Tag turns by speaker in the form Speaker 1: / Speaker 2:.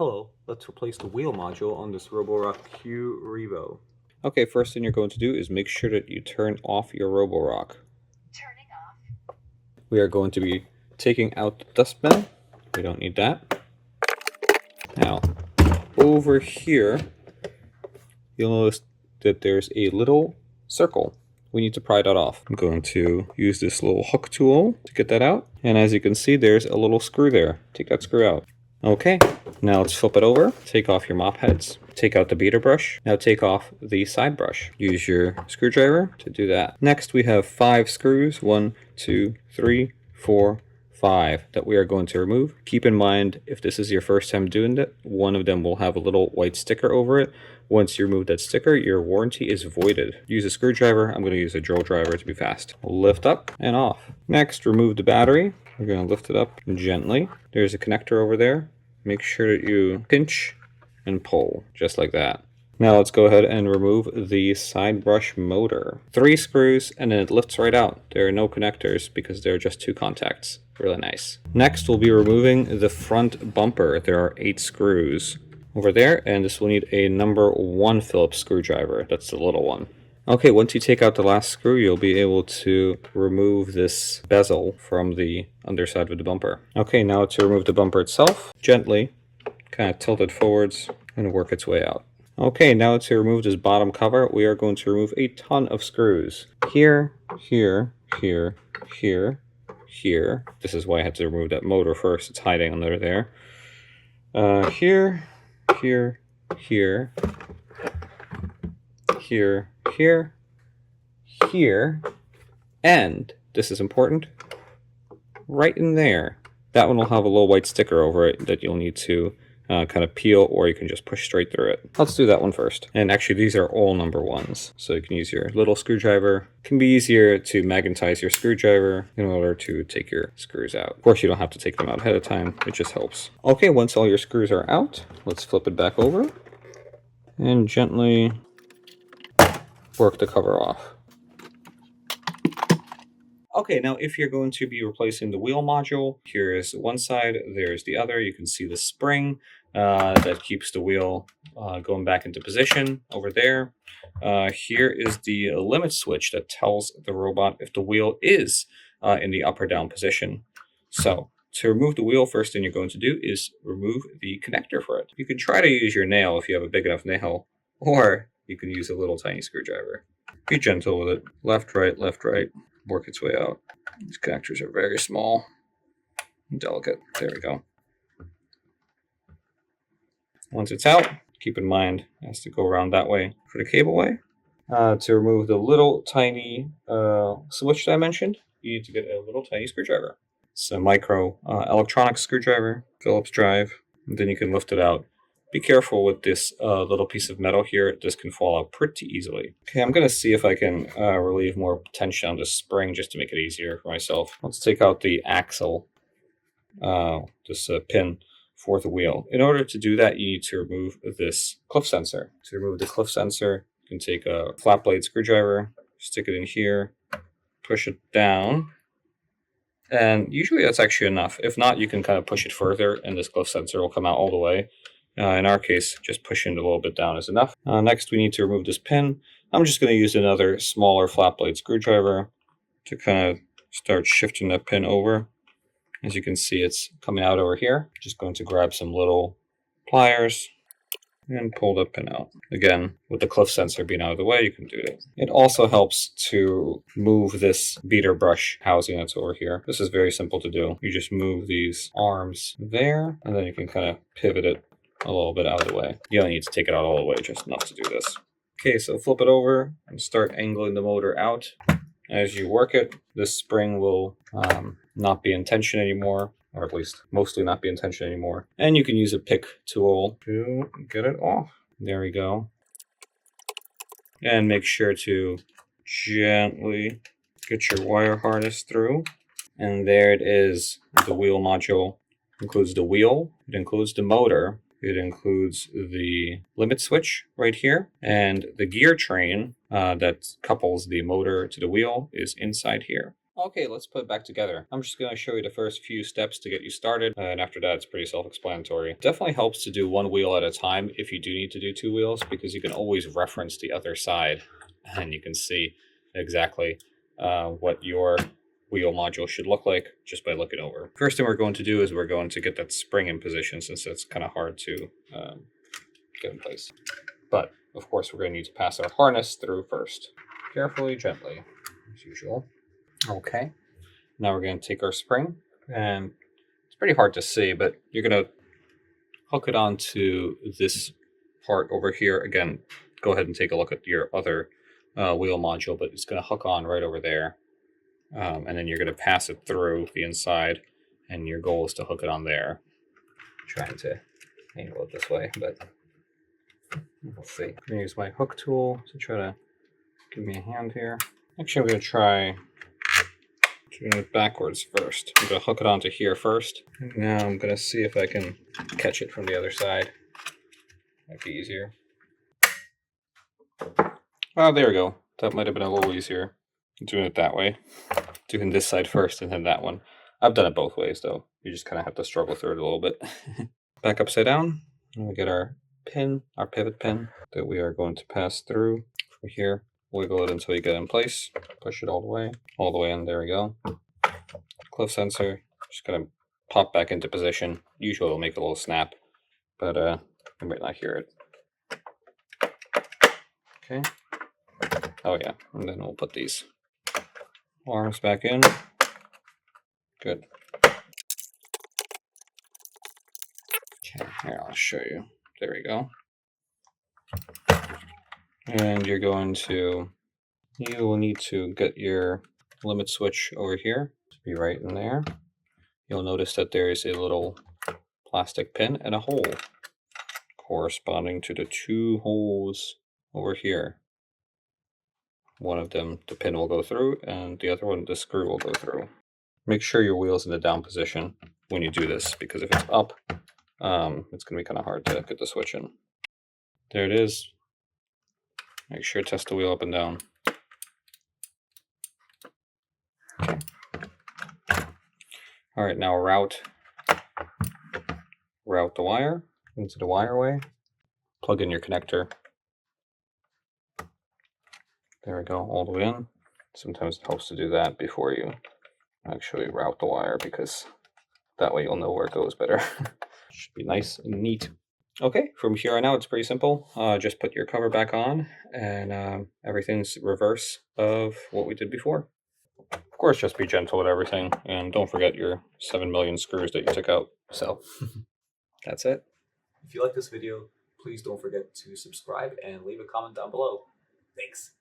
Speaker 1: Hello, let's replace the wheel module on this Roborock Q Revo. Okay, first thing you're going to do is make sure that you turn off your Roborock.
Speaker 2: Turning off.
Speaker 1: We are going to be taking out the dustbin. We don't need that. Now, over here, you'll notice that there's a little circle. We need to pry that off. I'm going to use this little hook tool to get that out. And as you can see, there's a little screw there. Take that screw out. Okay, now let's flip it over. Take off your mop heads. Take out the beater brush. Now take off the side brush. Use your screwdriver to do that. Next, we have 5 screws. 1, 2, 3, 4, 5 that we are going to remove. Keep in mind, if this is your first time doing it, one of them will have a little white sticker over it. Once you remove that sticker, your warranty is voided. Use a screwdriver. I'm going to use a drill driver to be fast. Lift up and off. Next, remove the battery. We're going to lift it up gently. There's a connector over there. Make sure that you pinch and pull, just like that. Now let's go ahead and remove the side brush motor. 3 screws and then it lifts right out. There are no connectors because there are just 2 contacts. Really nice. Next, we'll be removing the front bumper. There are 8 screws over there, and this will need a number 1 Phillips screwdriver. That's the little one. Okay, once you take out the last screw, you'll be able to remove this bezel from the underside of the bumper. Okay, now to remove the bumper itself, gently kind of tilt it forwards and work its way out. Okay, now to remove this bottom cover, we are going to remove a ton of screws. Here, here, here, here, here. This is why I had to remove that motor first. It's hiding under there. Here, here, here, here, here, here, and this is important, right in there. That one will have a little white sticker over it that you'll need to kind of peel, or you can just push straight through it. Let's do that one first. And actually, these are all number 1s, so you can use your little screwdriver. It can be easier to magnetize your screwdriver in order to take your screws out. Of course, you don't have to take them out ahead of time. It just helps. Okay, once all your screws are out, let's flip it back over and gently work the cover off. Okay, now if you're going to be replacing the wheel module, here's one side, there's the other. You can see the spring that keeps the wheel going back into position over there. Here is the limit switch that tells the robot if the wheel is in the up or down position. So to remove the wheel, first thing you're going to do is remove the connector for it. You can try to use your nail if you have a big enough nail, or you can use a little tiny screwdriver. Be gentle with it. Left, right, work its way out. These connectors are very small and delicate. There we go. Once it's out, keep in mind it has to go around that way for the cable way. To remove the little tiny switch that I mentioned, you need to get a little tiny screwdriver. It's a micro electronic screwdriver, Phillips drive, and then you can lift it out. Be careful with this little piece of metal here. This can fall out pretty easily. Okay, I'm going to see if I can relieve more tension on this spring just to make it easier for myself. Let's take out the axle, this pin for the wheel. In order to do that, you need to remove this cliff sensor. To remove the cliff sensor, you can take a flat blade screwdriver, stick it in here, push it down, and usually that's actually enough. If not, you can kind of push it further and this cliff sensor will come out all the way. In our case, just pushing it a little bit down is enough. Next, we need to remove this pin. I'm just going to use another smaller flat blade screwdriver to kind of start shifting that pin over. As you can see, it's coming out over here. Just going to grab some little pliers and pull the pin out. Again, with the cliff sensor being out of the way, you can do it. It also helps to move this beater brush housing that's over here. This is very simple to do. You just move these arms there, and then you can kind of pivot it a little bit out of the way. You don't need to take it out all the way, just enough to do this. Okay, so flip it over and start angling the motor out. As you work it, this spring will not be in tension anymore, or at least mostly not be in tension anymore. And you can use a pick tool to get it off. There we go. And make sure to gently get your wire harness through. And there it is. The wheel module includes the wheel, it includes the motor, it includes the limit switch right here, and the gear train that couples the motor to the wheel is inside here. Okay, let's put it back together. I'm just going to show you the first few steps to get you started, and after that it's pretty self-explanatory. Definitely helps to do one wheel at a time if you do need to do two wheels, because you can always reference the other side, and you can see exactly what your wheel module should look like just by looking over. First thing we're going to do is we're going to get that spring in position, since it's kind of hard to get in place. But, of course, we're going to need to pass our harness through first. Carefully, gently, as usual. Okay, now we're going to take our spring, and it's pretty hard to see, but you're going to hook it onto this part over here. Again, go ahead and take a look at your other wheel module, but it's going to hook on right over there. And then you're going to pass it through the inside, and your goal is to hook it on there. I'm trying to angle it this way, but we'll see. I'm going to use my hook tool to try to give me a hand here. Actually, I'm going to try doing it backwards first. I'm going to hook it onto here first. And now I'm going to see if I can catch it from the other side. Might be easier. Oh, there we go. That might have been a little easier. Doing it that way. Doing this side first and then that one. I've done it both ways though. You just kind of have to struggle through it a little bit. Back upside down. And we get our pin, our pivot pin that we are going to pass through from here. Wiggle it until you get in place. Push it all the way in. There we go. Cliff sensor. Just gonna pop back into position. Usually it'll make a little snap, but you might not hear it. Okay. Oh yeah, and then we'll put these arms back in. Good. Okay, here I'll show you. There we go. And you're going to, you will need to get your limit switch over here to be right in there. You'll notice that there is a little plastic pin and a hole corresponding to the two holes over here. One of them, the pin will go through, and the other one, the screw will go through. Make sure your wheel's in the down position when you do this, because if it's up, it's going to be kind of hard to get the switch in. There it is. Make sure to test the wheel up and down. Okay. All right, now route the wire into the wire way. Plug in your connector. There we go, all the way in. Sometimes it helps to do that before you actually route the wire, because that way you'll know where it goes better. Should be nice and neat. Okay, from here on out, it's pretty simple. Just put your cover back on, and everything's reverse of what we did before. Of course, just be gentle with everything, and don't forget your 7 million screws that you took out. So, that's it.
Speaker 3: If you like this video, please don't forget to subscribe and leave a comment down below. Thanks.